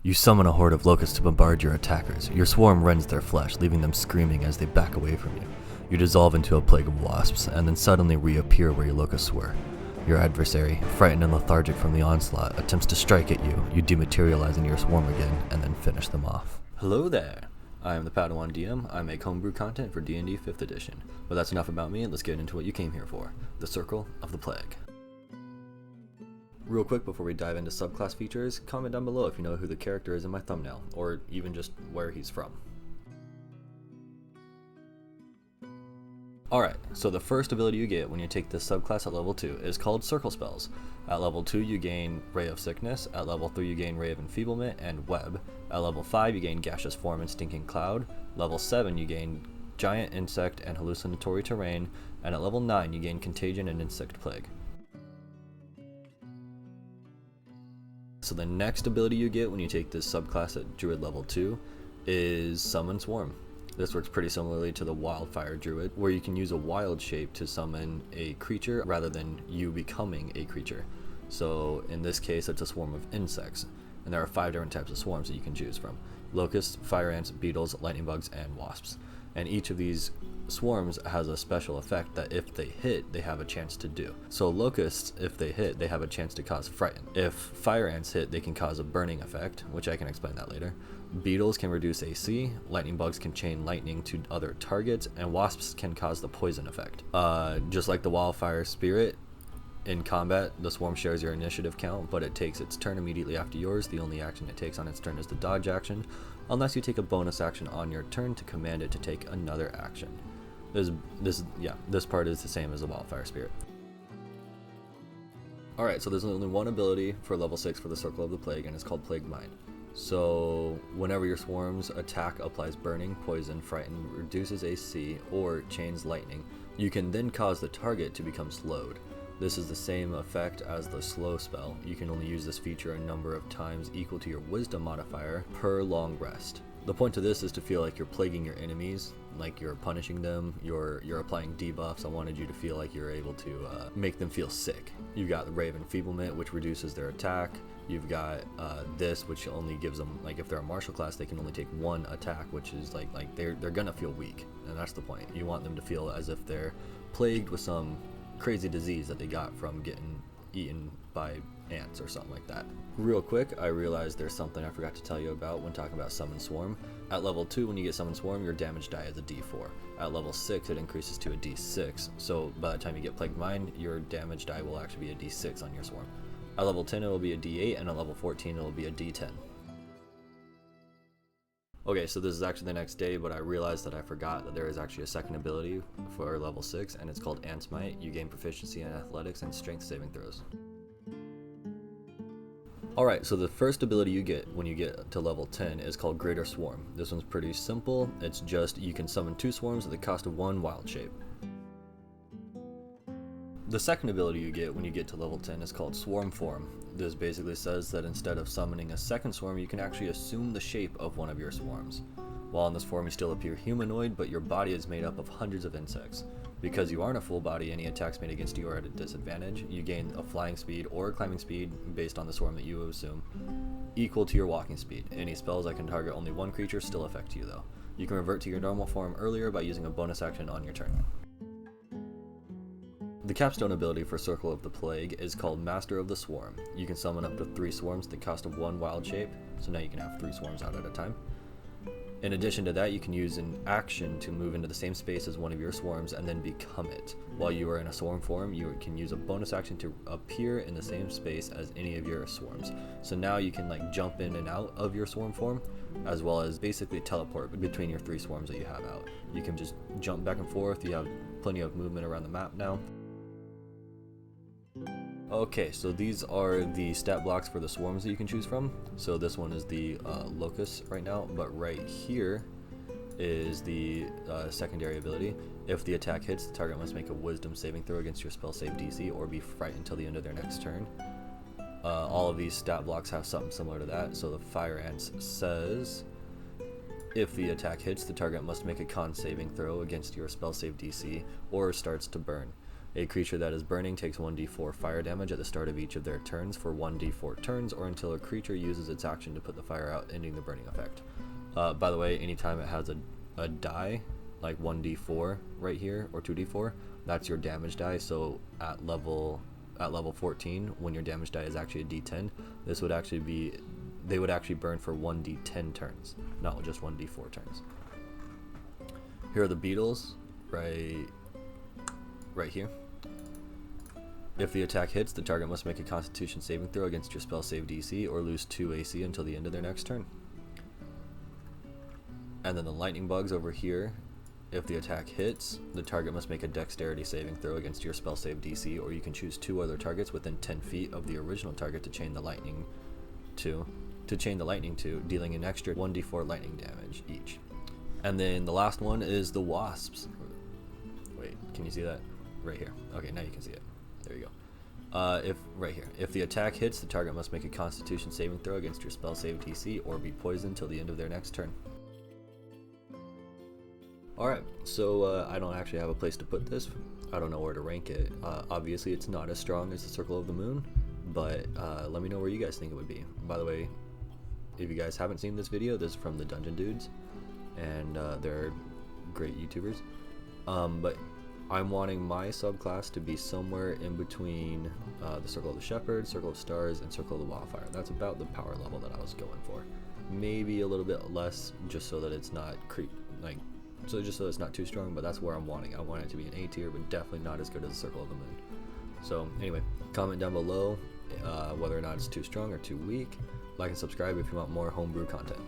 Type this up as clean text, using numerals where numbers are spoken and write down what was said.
You summon a horde of locusts to bombard your attackers. Your swarm rends their flesh, leaving them screaming as they back away from you. You dissolve into a plague of wasps, and then suddenly reappear where your locusts were. Your adversary, frightened and lethargic from the onslaught, attempts to strike at you. You dematerialize in your swarm again, and then finish them off. Hello there! I am the Padawan DM. I make homebrew content for D&D 5th edition. But that's enough about me, let's get into what you came here for. The Circle of the Plague. Real quick before we dive into subclass features, comment down below if you know who the character is in my thumbnail, or even just where he's from. Alright, so the first ability you get when you take this subclass at level 2 is called Circle Spells. At level 2 you gain Ray of Sickness, at level 3 you gain Ray of Enfeeblement and Web, at level 5 you gain Gaseous Form and Stinking Cloud, level 7 you gain Giant Insect and Hallucinatory Terrain, and at level 9 you gain Contagion and Insect Plague. So the next ability you get when you take this subclass at Druid level 2 is Summon Swarm. This works pretty similarly to the Wildfire Druid, where you can use a wild shape to summon a creature rather than you becoming a creature. So in this case it's a swarm of insects, and there are 5 different types of swarms that you can choose from. Locusts, fire ants, beetles, lightning bugs, and wasps. And each of these swarms has a special effect that if they hit, they have a chance to do. So locusts, if they hit, they have a chance to cause frighten. If fire ants hit, they can cause a burning effect, which I can explain that later. Beetles can reduce AC, lightning bugs can chain lightning to other targets, and wasps can cause the poison effect. Just like the wildfire spirit, in combat, the swarm shares your initiative count, but it takes its turn immediately after yours. The only action it takes on its turn is the dodge action, unless you take a bonus action on your turn to command it to take another action. This part is the same as the Wildfire Spirit. Alright, so there's only one ability for level 6 for the Circle of the Plague, and it's called Plague Mind. So whenever your swarm's attack applies burning, poison, frighten, reduces AC, or chains lightning, you can then cause the target to become slowed. This is the same effect as the slow spell. You can only use this feature a number of times equal to your wisdom modifier per long rest. The point of this is to feel like you're plaguing your enemies, like you're punishing them, you're applying debuffs. I wanted you to feel like you're able to make them feel sick. You've got the Ray of Enfeeblement, which reduces their attack. You've got this, which only gives them, like if they're a martial class, they can only take one attack, which is like they're gonna feel weak, and that's the point. You want them to feel as if they're plagued with some crazy disease that they got from getting eaten by ants or something like that. Real quick, I realized there's something I forgot to tell you about when talking about Summon Swarm. At level 2, when you get Summon Swarm, your damage die is a D4. At level 6, it increases to a D6, so by the time you get Plague Mind, your damage die will actually be a D6 on your Swarm. At level 10, it will be a D8, and at level 14, it will be a D10. Okay, so this is actually the next day, but I realized that I forgot that there is actually a second ability for level 6, and it's called Ant Might. You gain proficiency in athletics and strength saving throws. Alright, so the first ability you get when you get to level 10 is called Greater Swarm. This one's pretty simple. It's just you can summon 2 swarms at the cost of 1 wild shape. The second ability you get when you get to level 10 is called Swarm Form. This basically says that instead of summoning a second swarm, you can actually assume the shape of one of your swarms. While in this form you still appear humanoid, but your body is made up of hundreds of insects. Because you aren't a full body, any attacks made against you are at a disadvantage. You gain a flying speed or a climbing speed based on the swarm that you assume, equal to your walking speed. Any spells that can target only one creature still affect you though. You can revert to your normal form earlier by using a bonus action on your turn. The capstone ability for Circle of the Plague is called Master of the Swarm. You can summon up to 3 swarms at the cost of 1 wild shape, so now you can have 3 swarms out at a time. In addition to that, you can use an action to move into the same space as one of your swarms and then become it. While you are in a swarm form, you can use a bonus action to appear in the same space as any of your swarms. So now you can like jump in and out of your swarm form, as well as basically teleport between your 3 swarms that you have out. You can just jump back and forth. You have plenty of movement around the map now. Okay, so these are the stat blocks for the swarms that you can choose from. So this one is the locust right now, but right here is the secondary ability. If the attack hits, the target must make a wisdom saving throw against your spell save DC or be frightened until the end of their next turn. All of these stat blocks have something similar to that. So the fire ants says, if the attack hits, the target must make a con saving throw against your spell save DC or starts to burn. A creature that is burning takes 1d4 fire damage at the start of each of their turns for 1d4 turns, or until a creature uses its action to put the fire out, ending the burning effect. By the way, anytime it has a die, like 1d4 right here, or 2d4, that's your damage die. So at level 14, when your damage die is actually a d10, this would actually be, they would actually burn for 1d10 turns, not just 1d4 turns. Here are the beetles, right here. If the attack hits, the target must make a Constitution saving throw against your spell save DC or lose 2 AC until the end of their next turn. And then the lightning bugs over here. If the attack hits, the target must make a Dexterity saving throw against your spell save DC, or you can choose 2 other targets within 10 feet of the original target to chain the lightning to, dealing an extra 1d4 lightning damage each. And then the last one is the wasps. Wait, can you see that? Right here. Okay, now you can see it. There you go. If the attack hits, the target must make a Constitution saving throw against your spell save DC or be poisoned till the end of their next turn. Alright, so I don't actually have a place to put this. I don't know where to rank it. Obviously, it's not as strong as the Circle of the Moon, but let me know where you guys think it would be. By the way, if you guys haven't seen this video, this is from the Dungeon Dudes, and they're great YouTubers. But I'm wanting my subclass to be somewhere in between the Circle of the Shepherd, Circle of Stars, and Circle of the Wildfire. That's about the power level that I was going for. Maybe a little bit less, just so that it's not just so it's not too strong, but that's where I'm wanting. I want it to be an A tier, but definitely not as good as the Circle of the Moon. So anyway, comment down below whether or not it's too strong or too weak. Like and subscribe if you want more homebrew content.